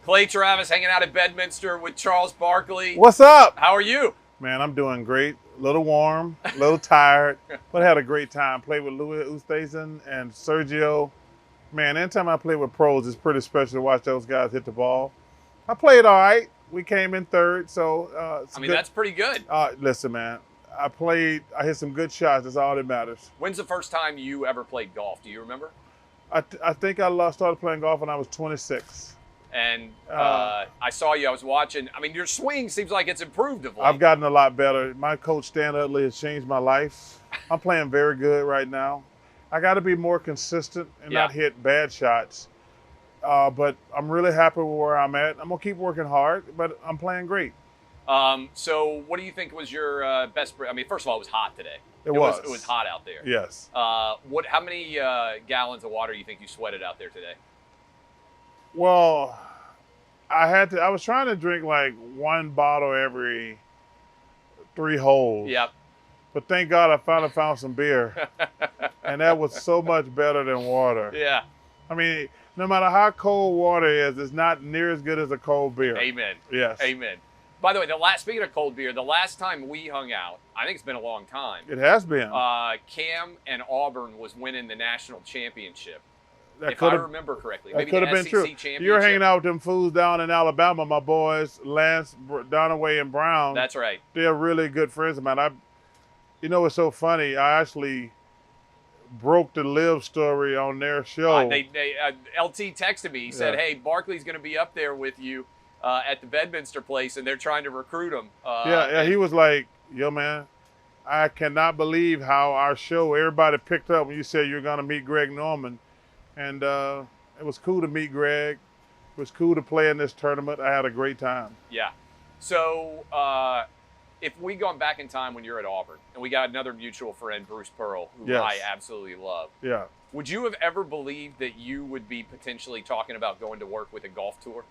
Clay Travis hanging out at Bedminster with Charles Barkley. What's up? How are you? Man, I'm doing great. A little warm, a little tired, but I had a great time. Played with Louis Oosthuizen and Sergio. Man, anytime I play with pros, it's pretty special to watch those guys hit the ball. I played all right. We came in third, so that's pretty good. Listen, man, I hit some good shots. That's all that matters. When's the first time you ever played golf? Do you remember? I think I started playing golf when I was 26. And I saw you. I was watching. I mean, your swing seems like it's improved of late. I've gotten a lot better. My coach, Stan Utley, has changed my life. I'm playing very good right now. I got to be more consistent and not hit bad shots. But I'm really happy with where I'm at. I'm going to keep working hard, but I'm playing great. So what do you think was your best? I mean, first of all, it was hot today. It was. It was hot out there. Yes. How many gallons of water do you think you sweated out there today? Well, I was trying to drink like one bottle every 3 holes. Yep. But thank God I finally found some beer. And that was so much better than water. Yeah. I mean, no matter how cold water is, it's not near as good as a cold beer. Amen. Yes. Amen. By the way, speaking of cold beer, the last time we hung out, I think it's been a long time. It has been. Cam and Auburn was winning the national championship. If I remember correctly. Maybe could have been SEC true. Championship. You're hanging out with them fools down in Alabama, my boys, Lance, Donaway, and Brown. That's right. They're really good friends of mine. You know what's so funny? I actually broke the LIV story on their show. LT texted me. He said, hey, Barkley's going to be up there with you at the Bedminster place, and they're trying to recruit him. He was like, yo, man, I cannot believe how our show, everybody picked up when you said you're going to meet Greg Norman. And it was cool to meet Greg. It was cool to play in this tournament. I had a great time. Yeah. So if we go back in time when you're at Auburn, and we got another mutual friend, Bruce Pearl, who I absolutely love. Yeah. Would you have ever believed that you would be potentially talking about going to work with a golf tour?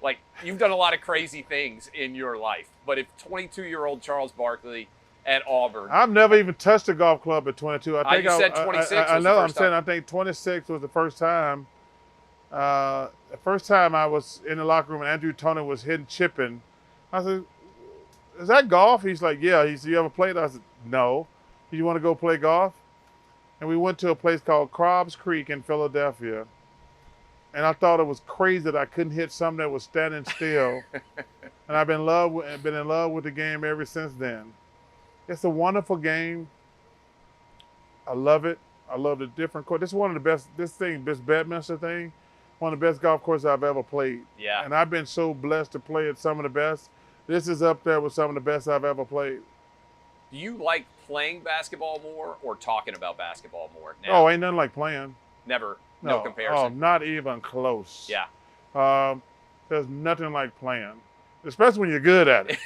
Like, you've done a lot of crazy things in your life, but if 22-year-old Charles Barkley at Auburn. I've never even touched a golf club at 22. I think you said 26 I was know. the I'm first saying time. I think 26 was the first time. The first time I was in the locker room and Andrew Toney was hitting chipping. I said, is that golf? He's like, yeah. He said, you ever played? I said, no. You want to go play golf? And we went to a place called Cobb's Creek in Philadelphia. And I thought it was crazy that I couldn't hit something that was standing still. And I've been in love with the game ever since then. It's a wonderful game. I love it. I love the different course. This is one of the best, this Bedminster thing, one of the best golf courses I've ever played. Yeah. And I've been so blessed to play at some of the best. This is up there with some of the best I've ever played. Do you like playing basketball more or talking about basketball more now? Oh, ain't nothing like playing. Never. No comparison. Oh, not even close. Yeah. There's nothing like playing, especially when you're good at it.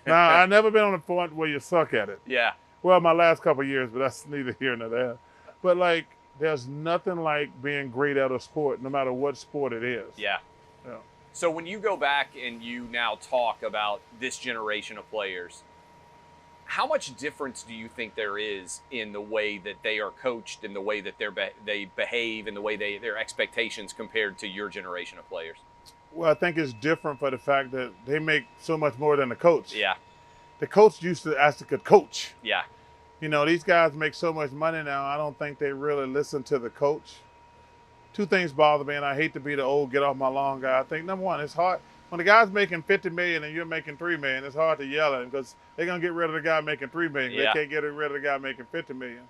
Now, I've never been on the point where you suck at it. Yeah. Well, my last couple of years, but that's neither here nor there. But, like, there's nothing like being great at a sport, no matter what sport it is. Yeah. Yeah. So when you go back and you now talk about this generation of players, how much difference do you think there is in the way that they are coached, in the way that they behave, in the way their expectations compared to your generation of players? Well, I think it's different for the fact that they make so much more than the coach. Yeah. The coach used to ask the coach. Yeah. You know, these guys make so much money now, I don't think they really listen to the coach. Two things bother me, and I hate to be the old get off my lawn guy. I think, number one, it's hard. When the guy's making $50 million and you're making $3 million, it's hard to yell at him because they're going to get rid of the guy making $3 million. Yeah. They can't get rid of the guy making $50 million.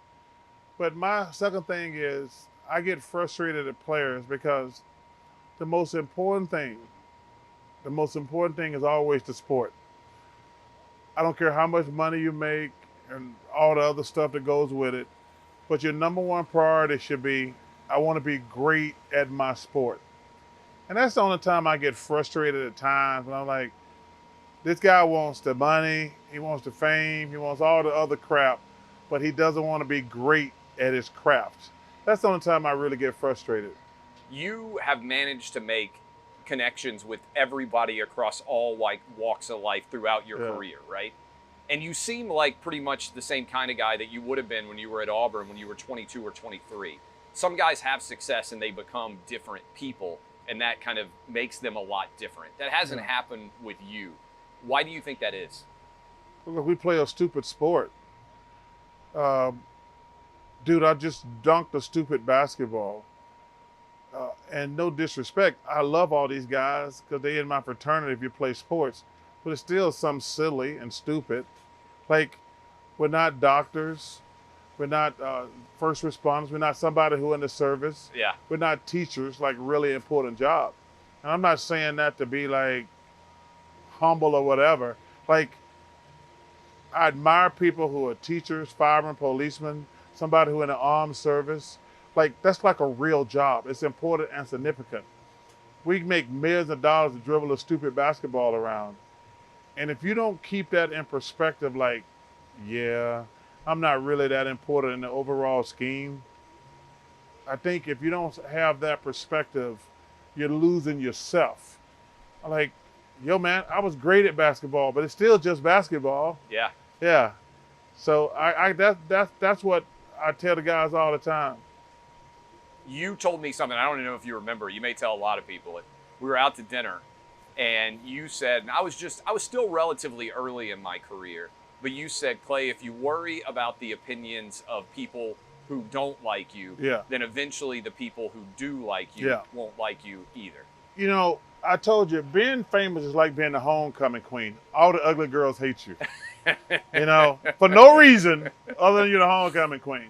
But my second thing is I get frustrated at players because the most important thing is always the sport. I don't care how much money you make and all the other stuff that goes with it, but your number one priority should be, I want to be great at my sport. And that's the only time I get frustrated at times when I'm like, this guy wants the money, he wants the fame, he wants all the other crap, but he doesn't want to be great at his craft. That's the only time I really get frustrated. You have managed to make connections with everybody across all walks of life throughout your career, right? And you seem like pretty much the same kind of guy that you would have been when you were at Auburn when you were 22 or 23. Some guys have success and they become different people. and that kind of makes them a lot different. That hasn't happened with you. Why do you think that is? Look, we play a stupid sport. Dude, I just dunked a stupid basketball. And no disrespect, I love all these guys because they in my fraternity if you play sports, but it's still some silly and stupid. Like, we're not doctors, we're not first responders, we're not somebody who in the service, we're not teachers, like really important job. And I'm not saying that to be like humble or whatever. Like, I admire people who are teachers, firemen, policemen, somebody who in the armed service. Like, that's like a real job. It's important and significant. We make millions of dollars to dribble a stupid basketball around. And if you don't keep that in perspective, like, yeah, I'm not really that important in the overall scheme, I think if you don't have that perspective, you're losing yourself. Like, yo, man, I was great at basketball, but it's still just basketball. Yeah. Yeah. So that's what I tell the guys all the time. You told me something, I don't even know if you remember, you may tell a lot of people it. We were out to dinner and you said, and I was still relatively early in my career, but you said, Clay, if you worry about the opinions of people who don't like you, then eventually the people who do like you won't like you either. You know, I told you, being famous is like being the homecoming queen. All the ugly girls hate you. You know, for no reason other than you're the homecoming queen.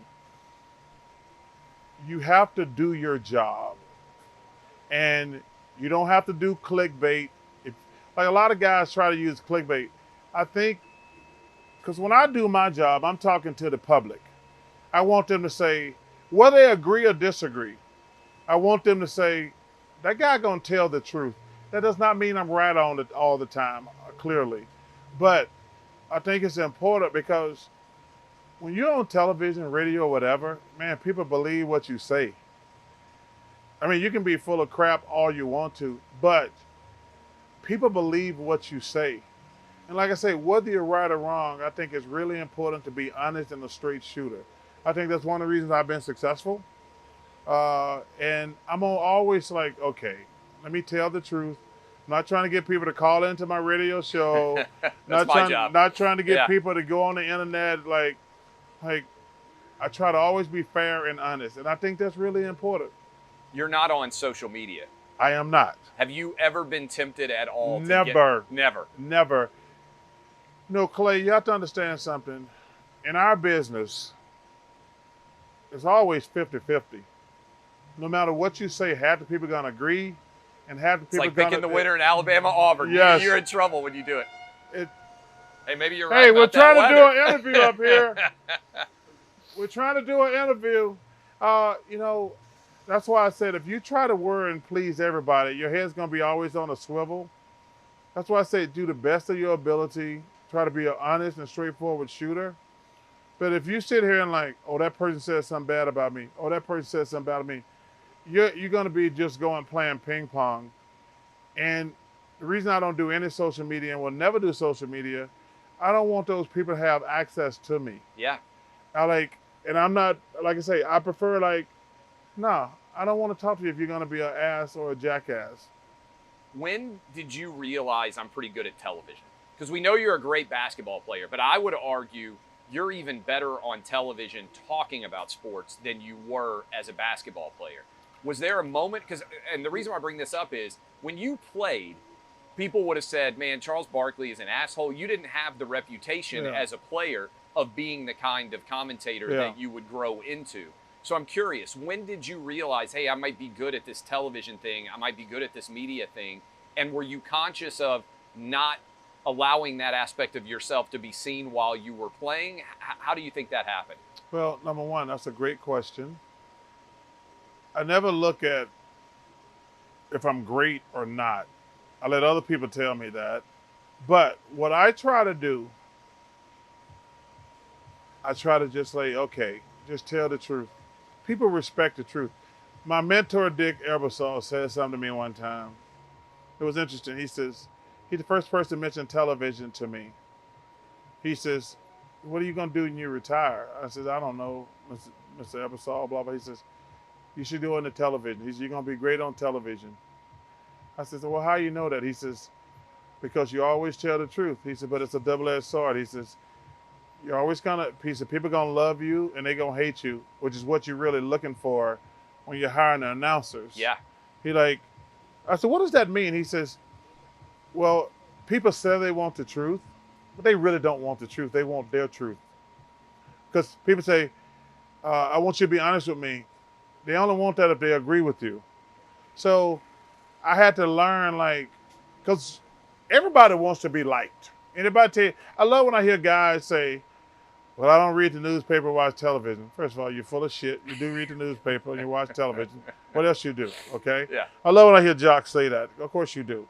You have to do your job. And you don't have to do clickbait. Like a lot of guys try to use clickbait. I think, because when I do my job, I'm talking to the public. I want them to say, whether they agree or disagree, I want them to say, that guy gonna tell the truth. That does not mean I'm right on it all the time, clearly. But I think it's important because when you're on television, radio, or whatever, man, people believe what you say. I mean, you can be full of crap all you want to, but people believe what you say. And like I say, whether you're right or wrong, I think it's really important to be honest and a straight shooter. I think that's one of the reasons I've been successful. And I'm always like, okay, let me tell the truth. I'm not trying to get people to call into my radio show. That's my job. Not trying to get people to go on the internet. Like, I try to always be fair and honest. And I think that's really important. You're not on social media. I am not. Have you ever been tempted at all? Never. Never. No, Clay, you have to understand something. In our business, it's always 50-50. No matter what you say, half the people are going to agree, and half the people are going to... It's like picking the winner in Alabama, Auburn. Yes. You're in trouble when you do it. Hey, maybe you're right. Hey, we're trying to do an interview up here. We're trying to do an interview. You know, that's why I said if you try to worry and please everybody, your head's going to be always on a swivel. That's why I say do the best of your ability. Try to be an honest and straightforward shooter. But if you sit here and like, oh, that person said something bad about me. Oh, that person said something bad about me. You're going to be just playing ping pong. And the reason I don't do any social media and will never do social media, I don't want those people to have access to me. Yeah. And I'm not, like I say, I prefer nah, I don't want to talk to you if you're going to be an ass or a jackass. When did you realize I'm pretty good at television? Because we know you're a great basketball player, but I would argue you're even better on television talking about sports than you were as a basketball player. Was there a moment, and the reason why I bring this up is, when you played, people would have said, man, Charles Barkley is an asshole. You didn't have the reputation as a player of being the kind of commentator that you would grow into. So I'm curious, when did you realize, hey, I might be good at this television thing, I might be good at this media thing, and were you conscious of not allowing that aspect of yourself to be seen while you were playing? How do you think that happened? Well, number one, that's a great question. I never look at if I'm great or not. I let other people tell me that. But what I try to do, I try to just say, okay, just tell the truth. People respect the truth. My mentor, Dick Ebersol, said something to me one time. It was interesting. He says, he's the first person to mention television to me. He says, what are you going to do when you retire? I said, I don't know, Mr. Ebersol, blah, blah. He says, you should do it on the television. He said, you're going to be great on television. I said, well, how you know that? He says, because you always tell the truth. He said, but it's a double-edged sword. He says, you're always gonna, he said, people gonna love you and they gonna hate you, which is what you're really looking for when you're hiring the announcers. Yeah. He like, I said, what does that mean? He says, well, people say they want the truth, but they really don't want the truth. They want their truth. Because people say, I want you to be honest with me. They only want that if they agree with you. So I had to learn, like, because everybody wants to be liked. Anybody tell you, I love when I hear guys say, well, I don't read the newspaper, watch television. First of all, you're full of shit. You do read the newspaper and you watch television. What else you do, okay? Yeah. I love when I hear jocks say that. Of course you do.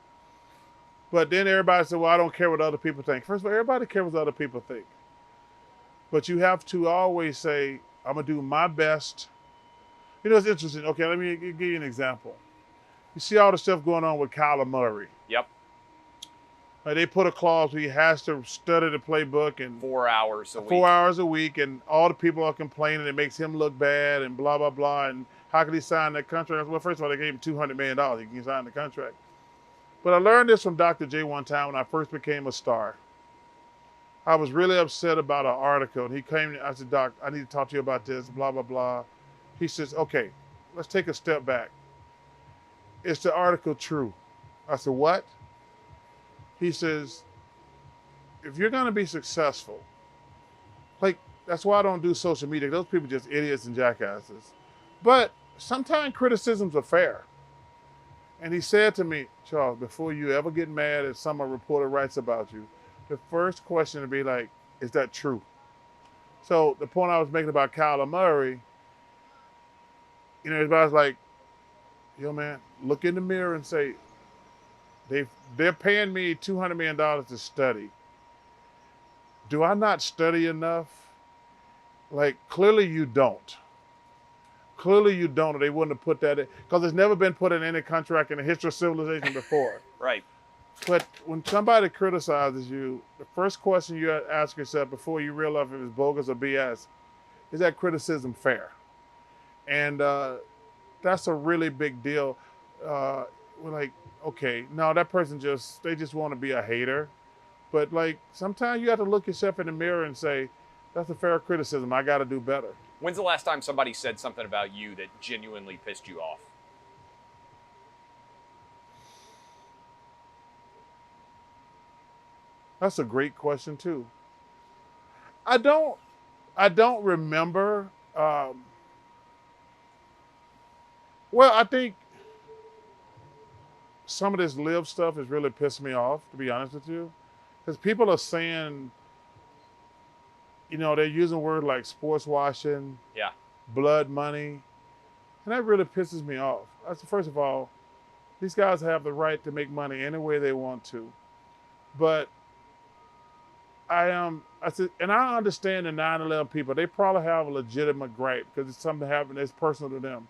But then everybody said, well, I don't care what other people think. First of all, everybody cares what other people think. But you have to always say, I'm going to do my best. You know, it's interesting. Okay, let me give you an example. You see all the stuff going on with Kyler Murray. Yep. They put a clause where he has to study the playbook and 4 hours a week. 4 hours a week, and all the people are complaining it makes him look bad and blah, blah, blah. And how could he sign that contract? Well, first of all, they gave him $200 million. He can sign the contract. But I learned this from Dr. J one time when I first became a star. I was really upset about an article. And he came to me, I said, Doc, I need to talk to you about this, blah, blah, blah. He says, okay, let's take a step back. Is the article true? I said, what? He says, if you're going to be successful, like, that's why I don't do social media. Those people are just idiots and jackasses. But sometimes criticisms are fair. And he said to me, Charles, before you ever get mad if some reporter writes about you, the first question would be like, is that true? So the point I was making about Kyler Murray, you know, everybody's like, yo, man, look in the mirror and say, they're paying me $200 million to study. Do I not study enough? Like, clearly you don't. Clearly you don't, or they wouldn't have put that in, because it's never been put in any contract in the history of civilization before. Right. But when somebody criticizes you, the first question you ask yourself before you realize if it's bogus or BS, is that criticism fair? And that's a really big deal. We're like, okay, no, that person they just want to be a hater. But like, sometimes you have to look yourself in the mirror and say, that's a fair criticism. I got to do better. When's the last time somebody said something about you that genuinely pissed you off? That's a great question too. I don't remember. Well, I think some of this LIV stuff is really pissed me off, to be honest with you, because people are saying, you know, they're using words like sports washing, yeah, blood money, and that really pisses me off. First of all, these guys have the right to make money any way they want to, but I said, and I understand the 9/11 people. They probably have a legitimate gripe because it's something that happened that's personal to them.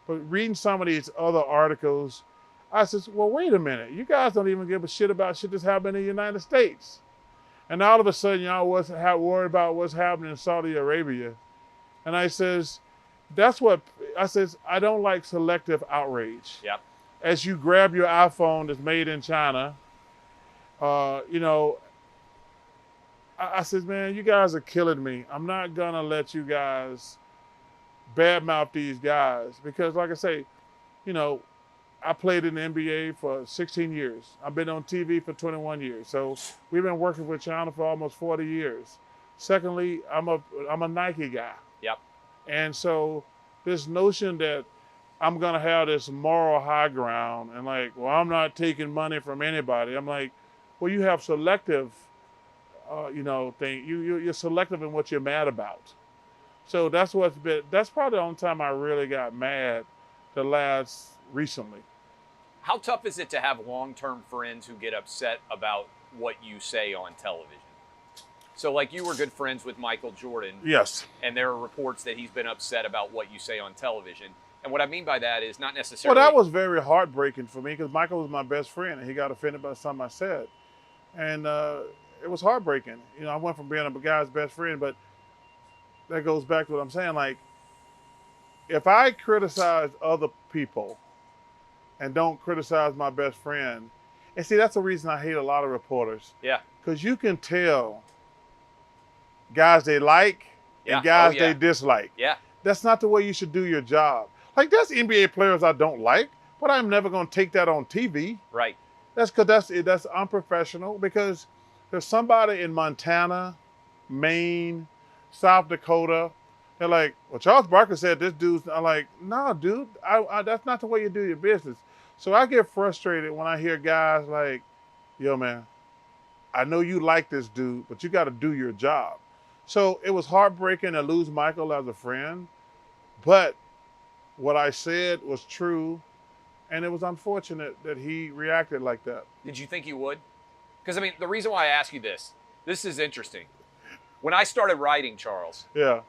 But reading some of these other articles, I said, well, wait a minute. You guys don't even give a shit about shit that's happening in the United States. And all of a sudden, y'all wasn't worried about what's happening in Saudi Arabia. And I says, I don't like selective outrage. Yep. As you grab your iPhone that's made in China, you know, I says, man, you guys are killing me. I'm not gonna let you guys badmouth these guys because, like I say, you know, I played in the NBA for 16 years. I've been on TV for 21 years. So we've been working with China for almost 40 years. Secondly, I'm a Nike guy. Yep. And so this notion that I'm gonna have this moral high ground and like, well, I'm not taking money from anybody. I'm like, well, you have selective, you know, thing. You're selective in what you're mad about. So that's probably the only time I really got mad recently. How tough is it to have long-term friends who get upset about what you say on television? So, like, you were good friends with Michael Jordan. Yes. And there are reports that he's been upset about what you say on television. And what I mean by that is not necessarily... Well, that was very heartbreaking for me because Michael was my best friend and he got offended by something I said. And it was heartbreaking. You know, I went from being a guy's best friend, but that goes back to what I'm saying. Like, if I criticize other people and don't criticize my best friend. And see, that's the reason I hate a lot of reporters. Yeah. Because you can tell guys they like Yeah. and guys Oh, yeah. they dislike. Yeah. That's not the way you should do your job. Like, there's NBA players I don't like, but I'm never going to take that on TV. Right. That's because that's unprofessional, because there's somebody in Montana, Maine, South Dakota. They're like, well, Charles Barkley said this dude's. I'm like, no, dude, that's not the way you do your business. So I get frustrated when I hear guys like, yo, man, I know you like this dude, but you got to do your job. So it was heartbreaking to lose Michael as a friend, but what I said was true, and it was unfortunate that he reacted like that. Did you think he would? Because, I mean, the reason why I ask you this is interesting. When I started writing, Charles, Yeah.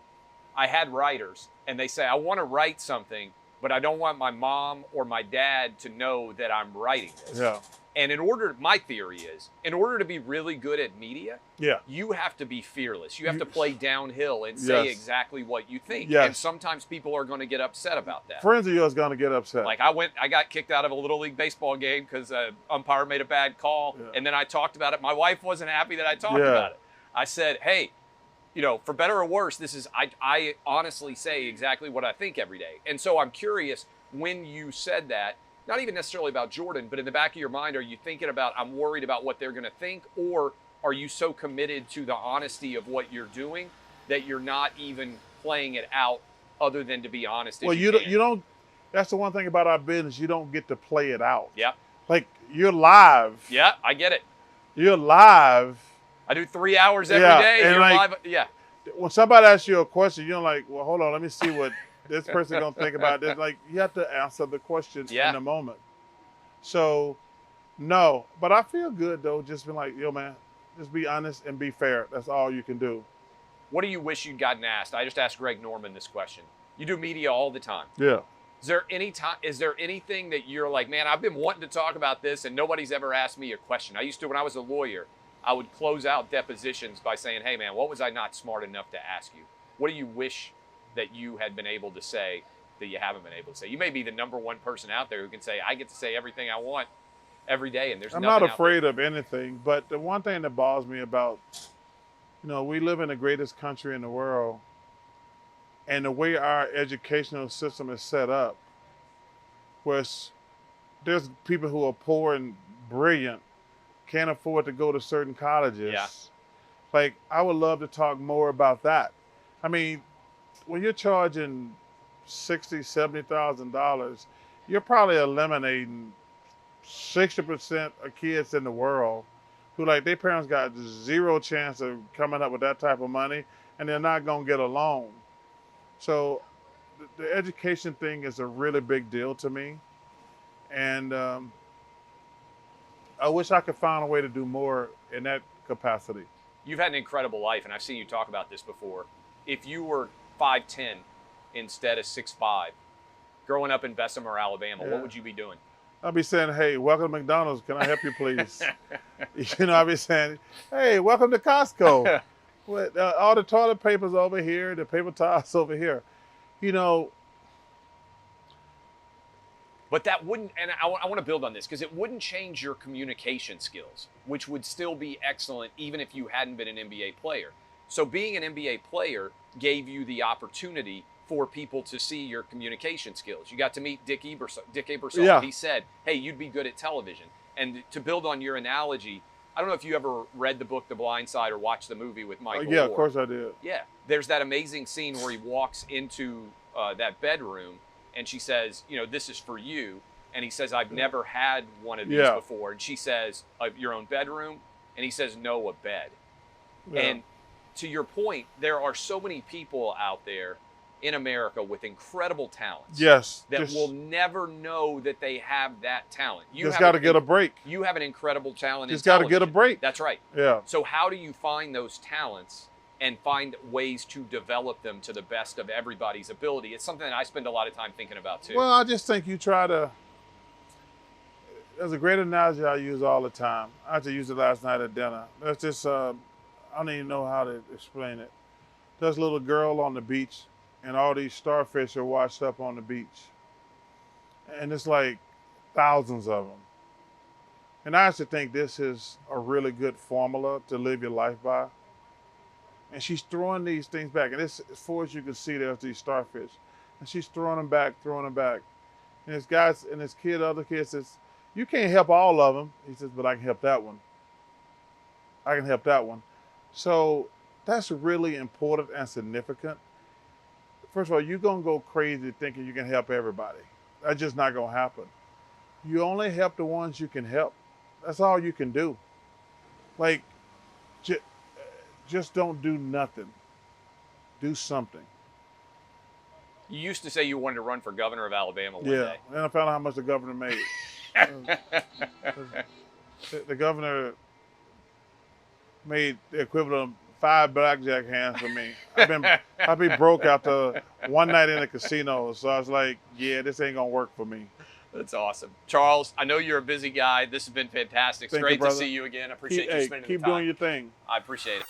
I had writers, and they say, I want to write something, but I don't want my mom or my dad to know that I'm writing this. Yeah. And my theory is, in order to be really good at media, Yeah. you have to be fearless. You have to play downhill and say Yes. exactly what you think. Yes. And sometimes people are going to get upset about that. Friends of yours going to get upset. Like I got kicked out of a Little League baseball game because an umpire made a bad call. Yeah. And then I talked about it. My wife wasn't happy that I talked Yeah. about it. I said, hey, for better or worse, I honestly say exactly what I think every day. And so I'm curious, when you said that, not even necessarily about Jordan, but in the back of your mind, are you thinking about, I'm worried about what they're going to think? Or are you so committed to the honesty of what you're doing that you're not even playing it out other than to be honest? Well, you don't. That's the one thing about our business. You don't get to play it out. Yeah. Like, you're live. Yeah, I get it. You're live. I do 3 hours every Yeah, day. and You're like- live. Yeah. When somebody asks you a question, you're like, well, hold on, let me see what this person gonna think about this. Like, you have to answer the question Yeah. in the moment. So, no, but I feel good though. Just being like, yo, man, just be honest and be fair. That's all you can do. What do you wish you'd gotten asked? I just asked Greg Norman this question. You do media all the time. Yeah. Is there anything that you're like, man, I've been wanting to talk about this and nobody's ever asked me a question? I used to, when I was a lawyer, I would close out depositions by saying, hey, man, what was I not smart enough to ask you? What do you wish that you had been able to say that you haven't been able to say? You may be the number one person out there who can say, I get to say everything I want every day, and there's I'm nothing not out there. afraid of anything, but the one thing that bothers me about, we live in the greatest country in the world, and the way our educational system is set up, where there's people who are poor and brilliant, can't afford to go to certain colleges. Yeah. Like, I would love to talk more about that. I mean, when you're charging $60,000, $70,000, you're probably eliminating 60% of kids in the world who, like, their parents got zero chance of coming up with that type of money, and they're not going to get a loan. So the education thing is a really big deal to me. And I wish I could find a way to do more in that capacity. You've had an incredible life, and I've seen you talk about this before. If you were 5'10" instead of 6'5", growing up in Bessemer, Alabama, Yeah. what would you be doing? I'll be saying, hey, welcome to McDonald's. Can I help you, please? I'll be saying, hey, welcome to Costco. All the toilet paper's over here, the paper towels over here. But that wouldn't, and I want to build on this, because it wouldn't change your communication skills, which would still be excellent even if you hadn't been an NBA player. So being an NBA player gave you the opportunity for people to see your communication skills. You got to meet Dick Ebersol. Yeah. He said, hey, you'd be good at television. And to build on your analogy, I don't know if you ever read the book The Blind Side or watched the movie with Michael Yeah, Moore. of course I did. Yeah. There's that amazing scene where he walks into that bedroom and she says, this is for you. And he says, I've never had one of these Yeah. before. And she says, your own bedroom? And he says, no, a bed. Yeah. And to your point, there are so many people out there in America with incredible talents. Yes. That will never know that they have that talent. You Just have got to get a break. You have an incredible talent. Just got to get a television. break. That's right. Yeah. So how do you find those talents and find ways to develop them to the best of everybody's ability? It's something that I spend a lot of time thinking about too. Well, I just think you try to. There's a great analogy I use all the time. I had to use it last night at dinner. There's this, I don't even know how to explain it. There's a little girl on the beach, and all these starfish are washed up on the beach. And it's like, thousands of them. And I actually think this is a really good formula to live your life by. And she's throwing these things back. And this, as far as you can see, there's these starfish. And she's throwing them back, throwing them back. And this guy and this kid, other kid says, you can't help all of them. He says, but I can help that one. I can help that one. So that's really important and significant. First of all, you're going to go crazy thinking you can help everybody. That's just not going to happen. You only help the ones you can help. That's all you can do. Like, just don't do nothing. Do something. You used to say you wanted to run for governor of Alabama one day. Yeah, and I found out how much the governor made. The governor made the equivalent of 5 blackjack hands for me. I've been broke after one night in a casino, so I was like, yeah, this ain't gonna work for me. That's awesome. Charles, I know you're a busy guy. This has been fantastic. It's great to see you again. I appreciate you spending the time. Keep doing your thing. I appreciate it.